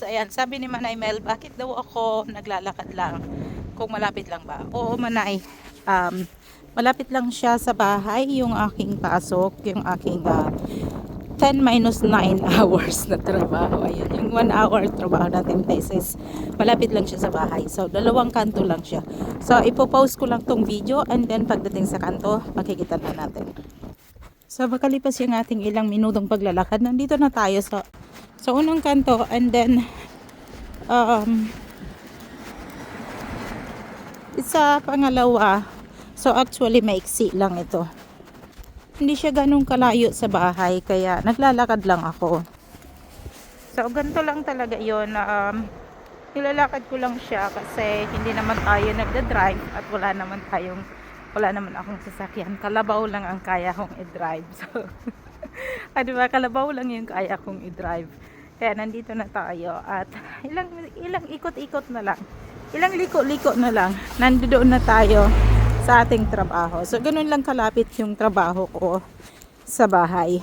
ayan, sabi ni Manay Mel, bakit daw ako naglalakad lang? Kung malapit lang ba? Oo, Manay. Malapit lang siya sa bahay, yung aking pasok, yung aking 10 minus 9 hours na trabaho. Ayan, yung 1 hour trabaho natin places. Malapit lang siya sa bahay. So, dalawang kanto lang siya. So, ipopost ko lang tong video and then pagdating sa kanto, makikita na natin. So, makalipas yung ating ilang minutong paglalakad, nandito na tayo sa unang kanto and then sa pangalawa. So, actually, maiksi lang ito. Hindi siya ganun kalayo sa bahay, kaya naglalakad lang ako. So, ganito lang talaga yun. Nilalakad ko lang siya kasi hindi naman tayo nagda-drive at wala naman akong sasakyan. Kalabaw lang ang kaya kong i-drive. So, diba? Kalabaw lang yung kaya kong i-drive. Kaya nandito na tayo at ilang ikot-ikot na lang. Ilang liko-liko na lang. Nandoon na tayo sa ating trabaho. So, ganun lang kalapit yung trabaho ko sa bahay.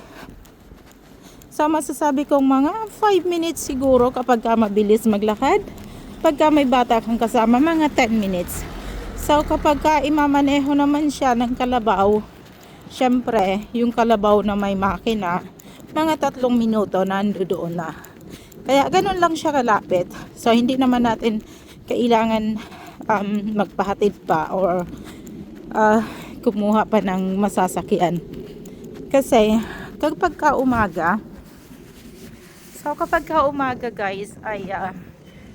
So, masasabi kong mga 5 minutes siguro kapag ka mabilis maglakad. Pagka may bata kang kasama, mga 10 minutes. So, kapag ka imamaneho naman siya ng kalabaw, syempre, yung kalabaw na may makina, mga 3 minuto nandoon na. Kaya, ganun lang siya kalapit. So, hindi naman natin kailangan magpahatid pa or kumuha pa ng masasakyan. Kasi kapag ka umaga guys ay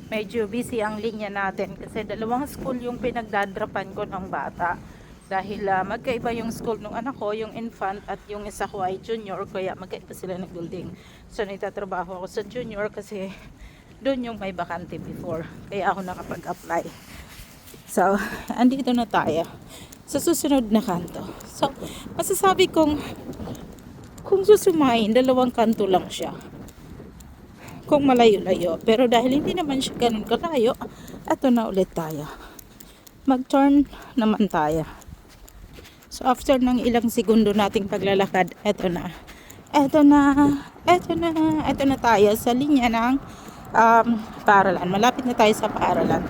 medyo busy ang linya natin kasi dalawang school yung pinagdadrapan ko ng bata dahil magkaiba yung school ng anak ko, yung infant at yung isa ko ay junior, kaya magkaiba sila ng building. So nagtatrabaho ako sa junior kasi doon yung may bakante before, kaya ako nakapag-apply. So andito na tayo sa susunod na kanto. So, masasabi kong kung susumain, dalawang kanto lang siya. Kung malayo-layo. Pero dahil hindi naman siya ganun kalayo, eto na ulit tayo. Mag-turn naman tayo. So, after ng ilang segundo nating paglalakad, eto na. Eto na tayo sa linya ng paaralan. Malapit na tayo sa paaralan.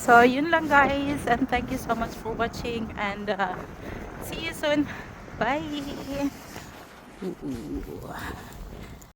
So, yun lang guys, and thank you so much for watching, and see you soon. Bye!